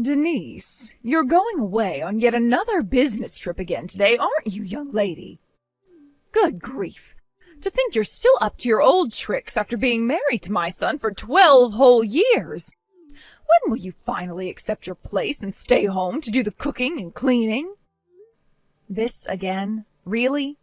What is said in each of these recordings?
Denise, you're going away on yet another business trip again today, aren't you, young lady? Good grief. To think you're still up to your old tricks after being married to my son for 12 whole years. When will you finally accept your place and stay home to do the cooking and cleaning? This again? Really?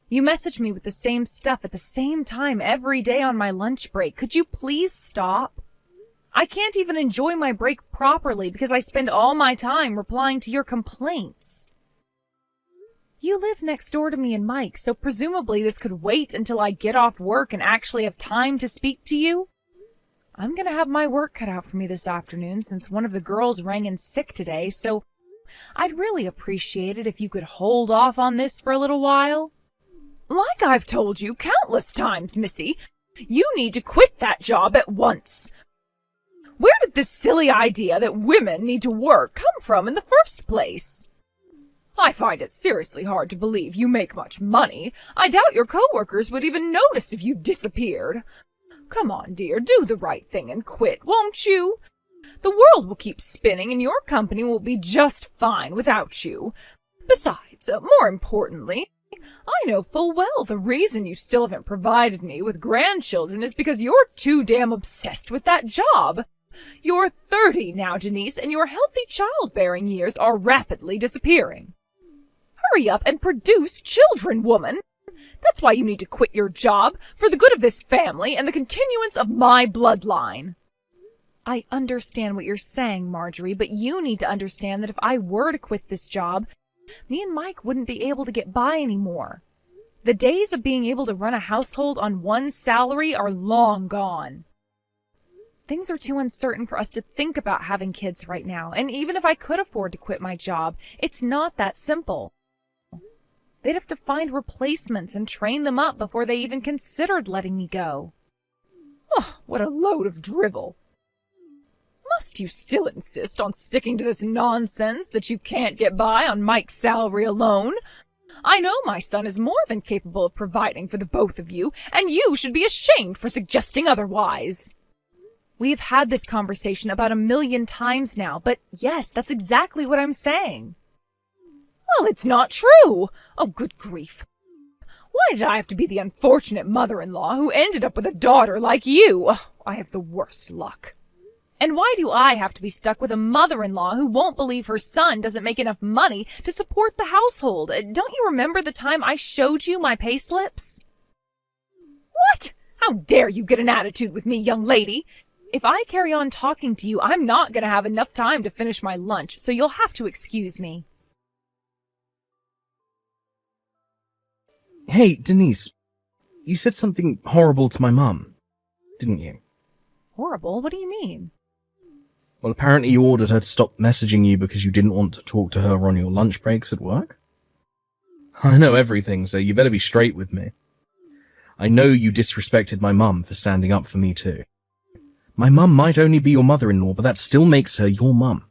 You message me with the same stuff at the same time every day on my lunch break. Could you please stop? I can't even enjoy my break properly because I spend all my time replying to your complaints. You live next door to me and Mike, so presumably this could wait until I get off work and actually have time to speak to you. I'm gonna have my work cut out for me this afternoon since one of the girls rang in sick today, so I'd really appreciate it if you could hold off on this for a little while. Like I've told you countless times, Missy, you need to quit that job at once. Where did this silly idea that women need to work come from in the first place? I find it seriously hard to believe you make much money. I doubt your coworkers would even notice if you disappeared. Come on, dear, do the right thing and quit, won't you? The world will keep spinning and your company will be just fine without you. Besides, more importantly, I know full well the reason you still haven't provided me with grandchildren is because you're too damn obsessed with that job. You're 30 now, Denise, and your healthy childbearing years are rapidly disappearing. Hurry up and produce children, woman. That's why you need to quit your job, for the good of this family and the continuance of my bloodline. I understand what you're saying, Marjorie, but you need to understand that if I were to quit this job, me and Mike wouldn't be able to get by anymore. The days of being able to run a household on one salary are long gone. Things are too uncertain for us to think about having kids right now, and even if I could afford to quit my job, it's not that simple. They'd have to find replacements and train them up before they even considered letting me go. Oh, what a load of drivel. Must you still insist on sticking to this nonsense that you can't get by on Mike's salary alone? I know my son is more than capable of providing for the both of you, and you should be ashamed for suggesting otherwise. We've had this conversation about 1,000,000 times now, but yes, that's exactly what I'm saying. Well, it's not true. Oh, good grief. Why did I have to be the unfortunate mother-in-law who ended up with a daughter like you? Oh, I have the worst luck. And why do I have to be stuck with a mother-in-law who won't believe her son doesn't make enough money to support the household? Don't you remember the time I showed you my pay slips? What? How dare you get an attitude with me, young lady? If I carry on talking to you, I'm not going to have enough time to finish my lunch, so you'll have to excuse me. Hey, Denise, you said something horrible to my mum, didn't you? Horrible? What do you mean? Well, apparently you ordered her to stop messaging you because you didn't want to talk to her on your lunch breaks at work. I know everything, so you better be straight with me. I know you disrespected my mum for standing up for me too. My mum might only be your mother-in-law, but that still makes her your mum.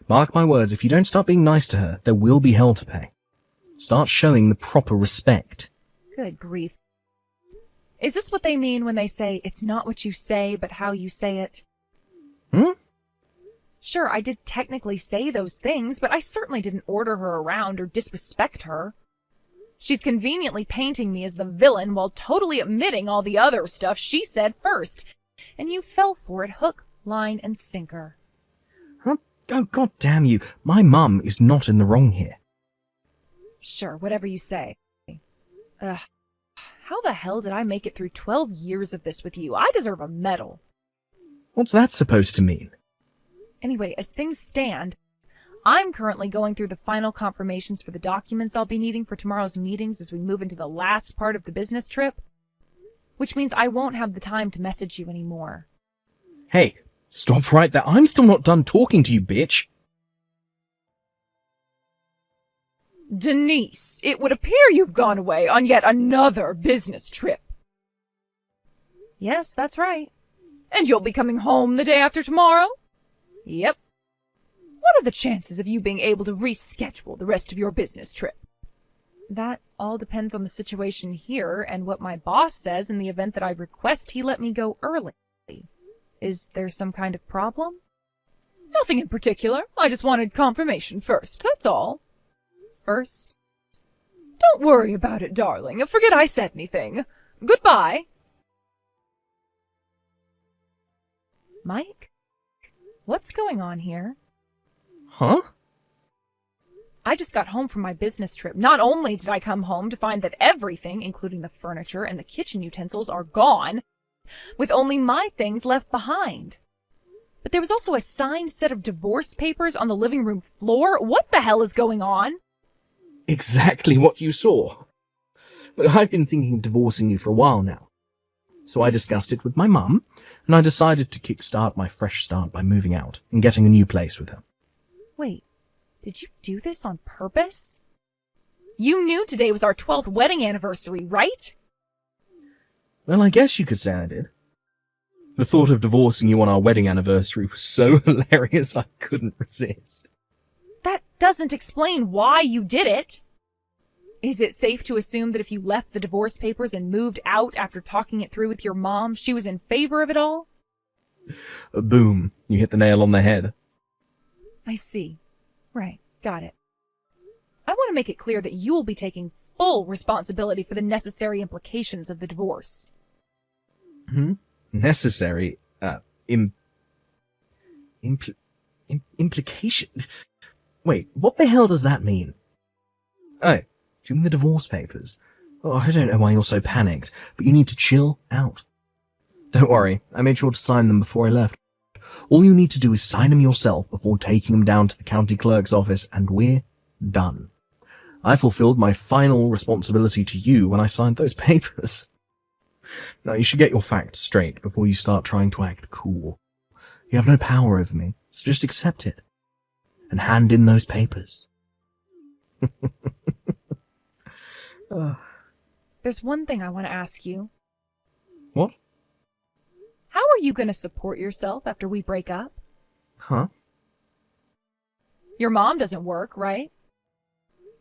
Mark my words, if you don't start being nice to her, there will be hell to pay. Start showing the proper respect. Good grief. Is this what they mean when they say, it's not what you say, but how you say it? Sure, I did technically say those things, but I certainly didn't order her around or disrespect her. She's conveniently painting me as the villain while totally admitting all the other stuff she said first. And you fell for it hook, line, and sinker. Huh? Oh, God damn you. My mum is not in the wrong here. Sure, whatever you say. Ugh. How the hell did I make it through 12 years of this with you? I deserve a medal. What's that supposed to mean? Anyway, as things stand, I'm currently going through the final confirmations for the documents I'll be needing for tomorrow's meetings as we move into the last part of the business trip. Which means I won't have the time to message you anymore. Hey, stop right there. I'm still not done talking to you, bitch. Denise, it would appear you've gone away on yet another business trip. Yes, that's right. And you'll be coming home the day after tomorrow? Yep. What are the chances of you being able to reschedule the rest of your business trip? That all depends on the situation here and what my boss says in the event that I request he let me go early. Is there some kind of problem? Nothing in particular. I just wanted confirmation first, that's all. First? Don't worry about it, darling. Forget I said anything. Goodbye. Mike? What's going on here? Huh? I just got home from my business trip. Not only did I come home to find that everything, including the furniture and the kitchen utensils, are gone, with only my things left behind. But there was also a signed set of divorce papers on the living room floor. What the hell is going on? Exactly what you saw. But I've been thinking of divorcing you for a while now. So I discussed it with my mum, and I decided to kickstart my fresh start by moving out and getting a new place with her. Wait, did you do this on purpose? You knew today was our 12th wedding anniversary, right? Well, I guess you could say I did. The thought of divorcing you on our wedding anniversary was so hilarious I couldn't resist. That doesn't explain why you did it. Is it safe to assume that if you left the divorce papers and moved out after talking it through with your mom, she was in favor of it all? Boom. You hit the nail on the head. I see. Right. Got it. I want to make it clear that you will be taking full responsibility for the necessary implications of the divorce. Necessary? Implication? Wait, what the hell does that mean? Oh, do you mean the divorce papers? Oh, I don't know why you're so panicked, but you need to chill out. Don't worry, I made sure to sign them before I left. All you need to do is sign them yourself before taking them down to the county clerk's office, and we're done. I fulfilled my final responsibility to you when I signed those papers. Now, you should get your facts straight before you start trying to act cool. You have no power over me, so just accept it. And hand in those papers. There's one thing I want to ask you. What? How are you going to support yourself after we break up? Huh? Your mom doesn't work, right?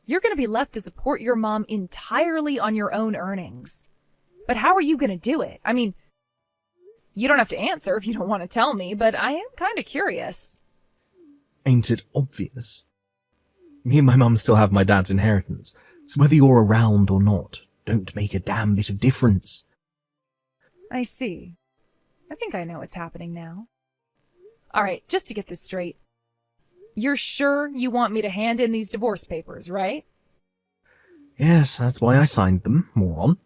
You're going to be left to support your mom entirely on your own earnings. But how are you going to do it? I mean, you don't have to answer if you don't want to tell me, but I am kind of curious. Ain't it obvious? Me and my mum still have my dad's inheritance, so whether you're around or not, don't make a damn bit of difference. I see. I think I know what's happening now. All right, just to get this straight. You're sure you want me to hand in these divorce papers, right? Yes, that's why I signed them, moron.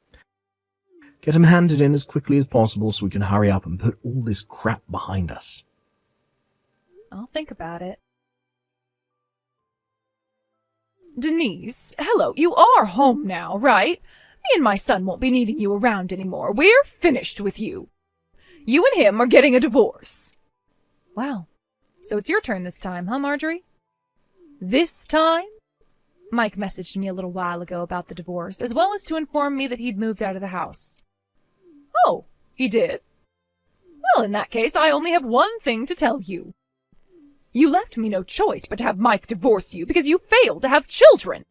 Get them handed in as quickly as possible so we can hurry up and put all this crap behind us. I'll think about it. Denise, hello, you are home now, right? Me and my son won't be needing you around anymore. We're finished with you. You and him are getting a divorce. Wow. So it's your turn this time, huh, Marjorie? This time? Mike messaged me a little while ago about the divorce, as well as to inform me that he'd moved out of the house. Oh, he did? Well, in that case, I only have one thing to tell you. You left me no choice but to have Mike divorce you because you failed to have children.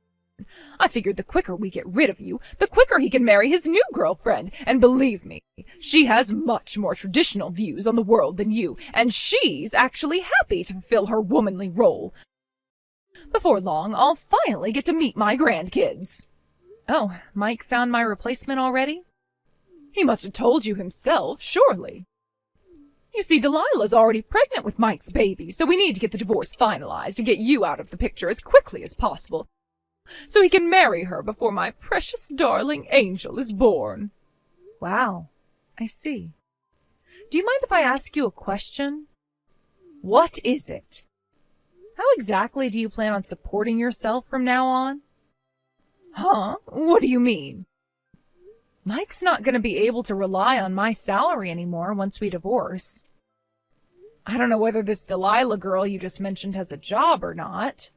I figured the quicker we get rid of you, the quicker he can marry his new girlfriend. And believe me, she has much more traditional views on the world than you, and she's actually happy to fulfill her womanly role. Before long, I'll finally get to meet my grandkids. Oh, Mike found my replacement already? He must have told you himself, surely. You see, Delilah's already pregnant with Mike's baby, so we need to get the divorce finalized and get you out of the picture as quickly as possible, so he can marry her before my precious darling angel is born. Wow, I see. Do you mind if I ask you a question? What is it? How exactly do you plan on supporting yourself from now on? Huh? What do you mean? Mike's not going to be able to rely on my salary anymore once we divorce. I don't know whether this Delilah girl you just mentioned has a job or not.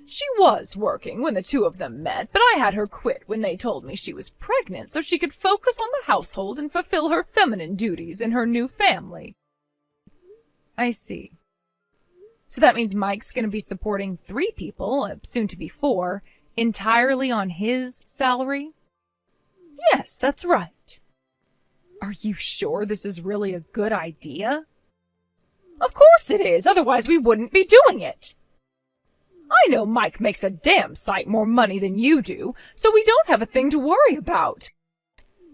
She was working when the two of them met, but I had her quit when they told me she was pregnant so she could focus on the household and fulfill her feminine duties in her new family. I see. So that means Mike's going to be supporting 3 people, soon to be 4, entirely on his salary? Yes, that's right. Are you sure this is really a good idea? Of course it is, otherwise we wouldn't be doing it. I know Mike makes a damn sight more money than you do, so we don't have a thing to worry about.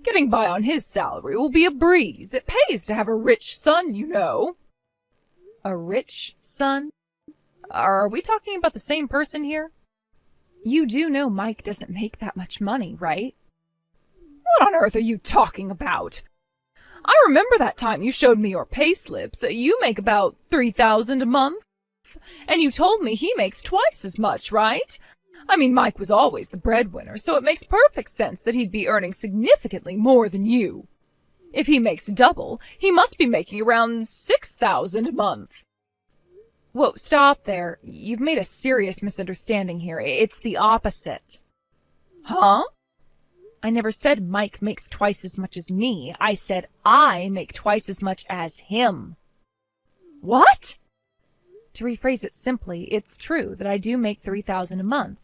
Getting by on his salary will be a breeze. It pays to have a rich son, you know. A rich son? Are we talking about the same person here? You do know Mike doesn't make that much money, right? What on earth are you talking about? I remember that time you showed me your payslips. You make about $3,000 a month. And you told me he makes twice as much, right? I mean, Mike was always the breadwinner, so it makes perfect sense that he'd be earning significantly more than you. If he makes double, he must be making around $6,000 a month. Whoa, stop there. You've made a serious misunderstanding here. It's the opposite. Huh? I never said Mike makes twice as much as me. I said I make twice as much as him. What? To rephrase it simply, it's true that I do make $3,000 a month.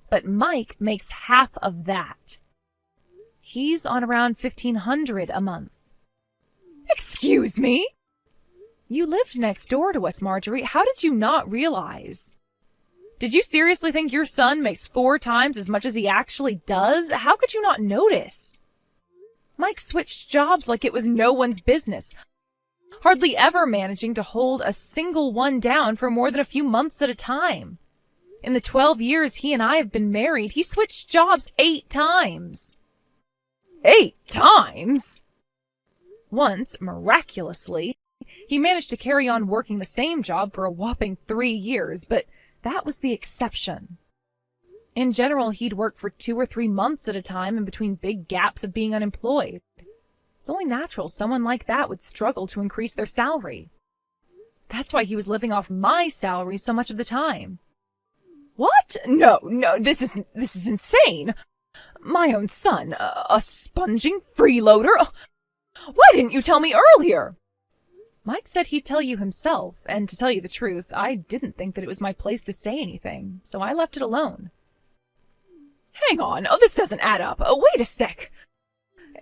But Mike makes half of that. He's on around $1,500 a month. Excuse me? You lived next door to us, Marjorie. How did you not realize? Did you seriously think your son makes 4 times as much as he actually does? How could you not notice? Mike switched jobs like it was no one's business, hardly ever managing to hold a single one down for more than a few months at a time. In the 12 years he and I have been married, he switched jobs 8 times. 8 times? Once, miraculously, he managed to carry on working the same job for a whopping 3 years, but that was the exception. In general, he'd work for 2 or 3 months at a time in between big gaps of being unemployed. It's only natural someone like that would struggle to increase their salary. That's why he was living off my salary so much of the time. What? No, this is insane. My own son, a sponging freeloader? Why didn't you tell me earlier? Mike said he'd tell you himself, and to tell you the truth, I didn't think that it was my place to say anything, so I left it alone. Hang on, this doesn't add up. Wait a sec.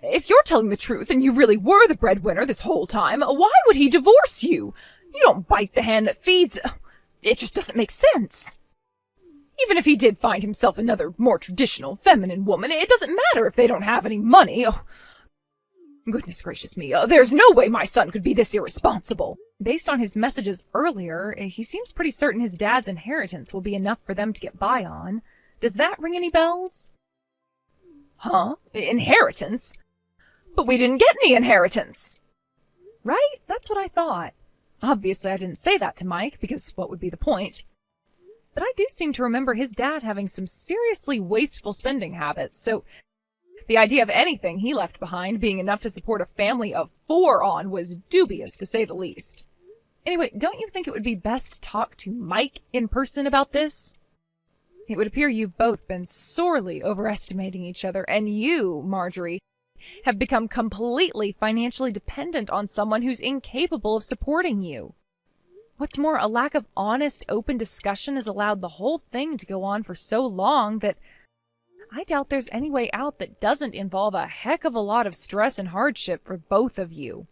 If you're telling the truth and you really were the breadwinner this whole time, why would he divorce you? You don't bite the hand that feeds. It just doesn't make sense. Even if he did find himself another more traditional feminine woman, it doesn't matter if they don't have any money. Oh, goodness gracious me, there's no way my son could be this irresponsible. Based on his messages earlier, he seems pretty certain his dad's inheritance will be enough for them to get by on. Does that ring any bells? Huh? Inheritance? But we didn't get any inheritance. Right? That's what I thought. Obviously, I didn't say that to Mike, because what would be the point? But I do seem to remember his dad having some seriously wasteful spending habits, so the idea of anything he left behind being enough to support a family of 4 on was dubious, to say the least. Anyway, don't you think it would be best to talk to Mike in person about this? It would appear you've both been sorely overestimating each other, and you, Marjorie, have become completely financially dependent on someone who's incapable of supporting you. What's more, a lack of honest, open discussion has allowed the whole thing to go on for so long that I doubt there's any way out that doesn't involve a heck of a lot of stress and hardship for both of you.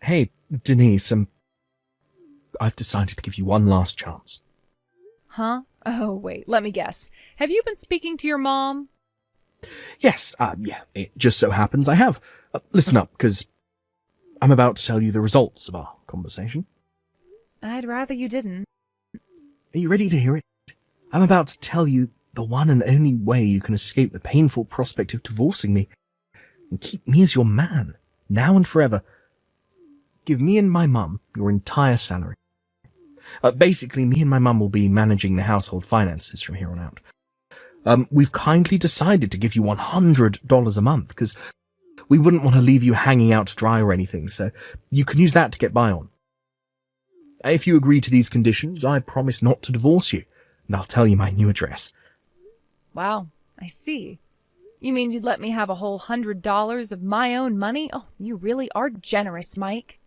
Hey, Denise, I've decided to give you one last chance. Huh? Oh, wait, let me guess. Have you been speaking to your mom? Yes, yeah, it just so happens I have. Listen up, because I'm about to tell you the results of our conversation. I'd rather you didn't. Are you ready to hear it? I'm about to tell you the one and only way you can escape the painful prospect of divorcing me and keep me as your man, now and forever. Give me and my mum your entire salary. Basically, me and my mum will be managing the household finances from here on out. We've kindly decided to give you $100 a month because we wouldn't want to leave you hanging out to dry or anything, so you can use that to get by on. If you agree to these conditions, I promise not to divorce you, and I'll tell you my new address. Wow, I see. You mean you'd let me have a whole $100 of my own money? Oh, you really are generous, Mike.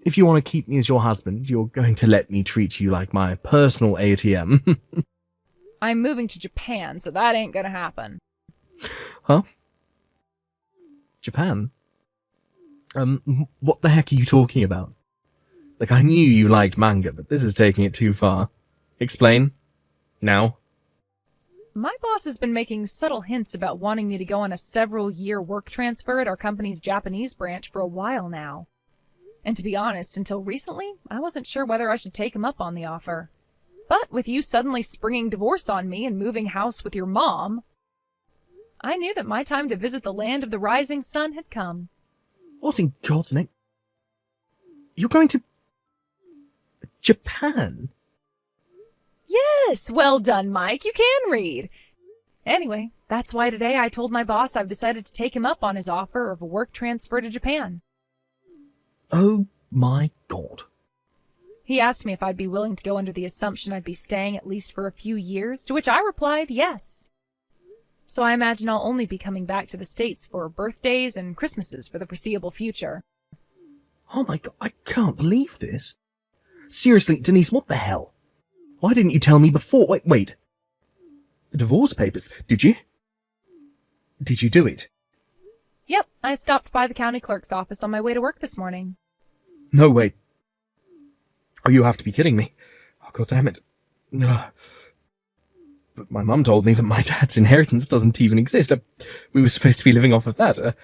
If you want to keep me as your husband, you're going to let me treat you like my personal ATM. I'm moving to Japan, so that ain't gonna happen. Huh? Japan? What the heck are you talking about? Like, I knew you liked manga, but this is taking it too far. Explain. Now. My boss has been making subtle hints about wanting me to go on a several-year work transfer at our company's Japanese branch for a while now. And to be honest, until recently, I wasn't sure whether I should take him up on the offer. But with you suddenly springing divorce on me and moving house with your mom, I knew that my time to visit the land of the rising sun had come. What in God's name? You're going to Japan? Yes, well done, Mike. You can read. Anyway, that's why today I told my boss I've decided to take him up on his offer of a work transfer to Japan. Oh my God. He asked me if I'd be willing to go under the assumption I'd be staying at least for a few years, to which I replied yes. So I imagine I'll only be coming back to the States for birthdays and Christmases for the foreseeable future. Oh my God, I can't believe this. Seriously, Denise, what the hell? Why didn't you tell me before? Wait. The divorce papers, did you? Did you do it? Yep, I stopped by the county clerk's office on my way to work this morning. No, wait. Oh, you have to be kidding me. Oh, God damn it. But my mum told me that my dad's inheritance doesn't even exist. We were supposed to be living off of that.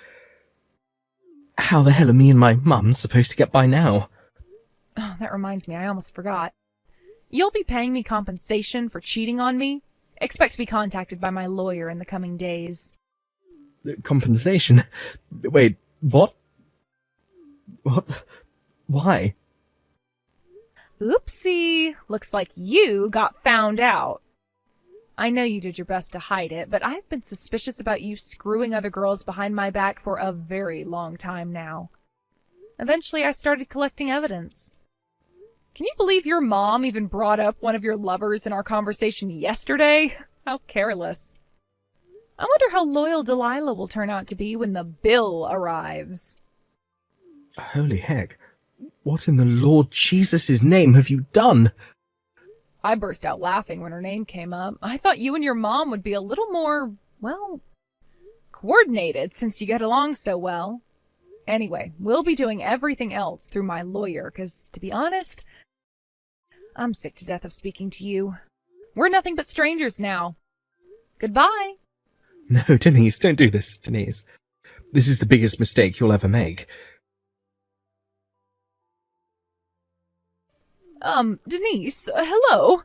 How the hell are me and my mum supposed to get by now? Oh, that reminds me, I almost forgot. You'll be paying me compensation for cheating on me. Expect to be contacted by my lawyer in the coming days. Compensation? Wait, what? What? Why? Oopsie. Looks like you got found out. I know you did your best to hide it, but I've been suspicious about you screwing other girls behind my back for a very long time now. Eventually, I started collecting evidence. Can you believe your mom even brought up one of your lovers in our conversation yesterday? How careless. I wonder how loyal Delilah will turn out to be when the bill arrives. Holy heck. What in the Lord Jesus' name have you done? I burst out laughing when her name came up. I thought you and your mom would be a little more, well, coordinated since you get along so well. Anyway, we'll be doing everything else through my lawyer, because, to be honest, I'm sick to death of speaking to you. We're nothing but strangers now. Goodbye. No, Denise, don't do this, Denise. This is the biggest mistake you'll ever make. Denise, hello?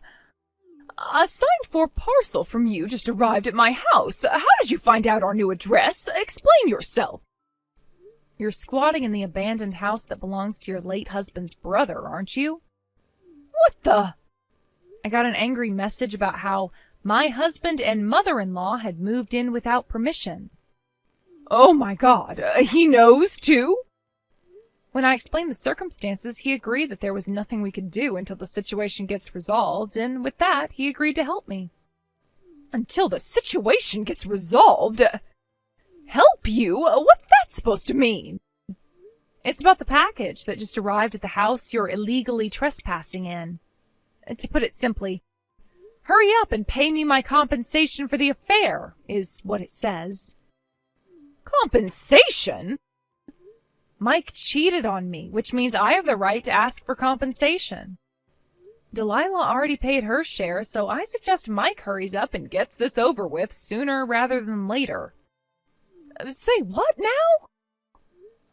A signed-for parcel from you just arrived at my house. How did you find out our new address? Explain yourself. You're squatting in the abandoned house that belongs to your late husband's brother, aren't you? What the? I got an angry message about how my husband and mother-in-law had moved in without permission. Oh my God, he knows too? When I explained the circumstances, he agreed that there was nothing we could do until the situation gets resolved, and with that, he agreed to help me. Until the situation gets resolved? Help you? What's that supposed to mean? It's about the package that just arrived at the house you're illegally trespassing in. To put it simply, hurry up and pay me my compensation for the affair, is what it says. Compensation? Mike cheated on me, which means I have the right to ask for compensation. Delilah already paid her share, so I suggest Mike hurries up and gets this over with sooner rather than later. Say what now?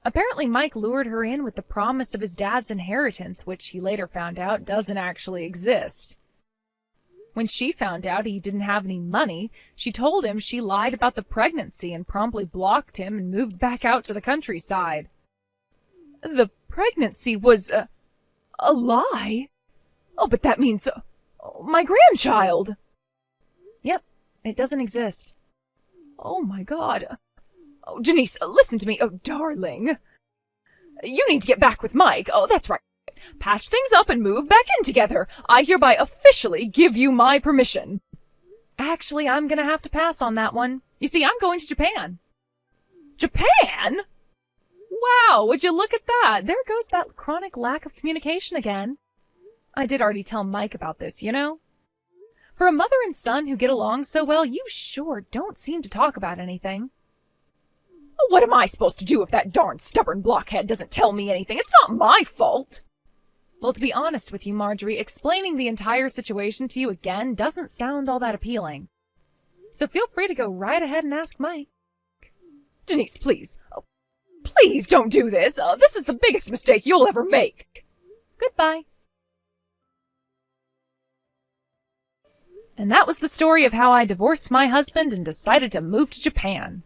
Apparently Mike lured her in with the promise of his dad's inheritance, which he later found out doesn't actually exist. When she found out he didn't have any money, she told him she lied about the pregnancy and promptly blocked him and moved back out to the countryside. The pregnancy was a lie? Oh, but that means my grandchild. Yep, it doesn't exist. Oh my God. Oh, Denise, listen to me. Oh, darling. You need to get back with Mike. Oh, that's right. Patch things up and move back in together. I hereby officially give you my permission. Actually, I'm gonna have to pass on that one. You see, I'm going to Japan. Japan? Wow, would you look at that? There goes that chronic lack of communication again. I did already tell Mike about this, you know? For a mother and son who get along so well, you sure don't seem to talk about anything. What am I supposed to do if that darn stubborn blockhead doesn't tell me anything? It's not my fault. Well, to be honest with you, Marjorie, explaining the entire situation to you again doesn't sound all that appealing. So feel free to go right ahead and ask Mike. Denise, please. Oh, please don't do this. This is the biggest mistake you'll ever make. Goodbye. And that was the story of how I divorced my husband and decided to move to Japan.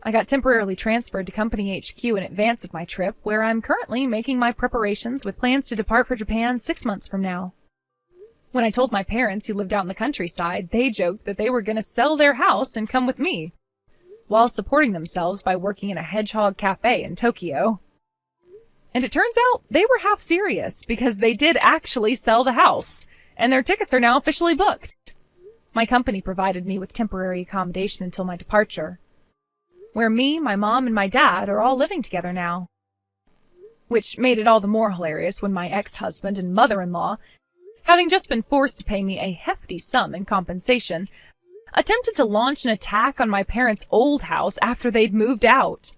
I got temporarily transferred to Company HQ in advance of my trip, where I'm currently making my preparations with plans to depart for Japan 6 months from now. When I told my parents, who lived out in the countryside, they joked that they were going to sell their house and come with me, while supporting themselves by working in a hedgehog cafe in Tokyo. And it turns out they were half serious, because they did actually sell the house, and their tickets are now officially booked. My company provided me with temporary accommodation until my departure, where me, my mom, and my dad are all living together now. Which made it all the more hilarious when my ex-husband and mother-in-law, having just been forced to pay me a hefty sum in compensation, attempted to launch an attack on my parents' old house after they'd moved out.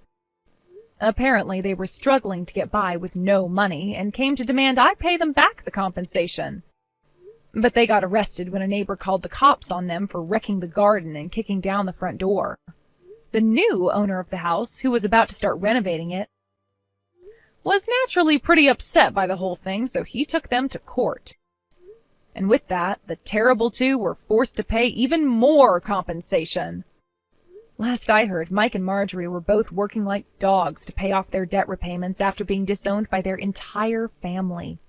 Apparently, they were struggling to get by with no money and came to demand I pay them back the compensation. But they got arrested when a neighbor called the cops on them for wrecking the garden and kicking down the front door. The new owner of the house, who was about to start renovating it, was naturally pretty upset by the whole thing, so he took them to court. And with that, the terrible two were forced to pay even more compensation. Last I heard, Mike and Marjorie were both working like dogs to pay off their debt repayments after being disowned by their entire family.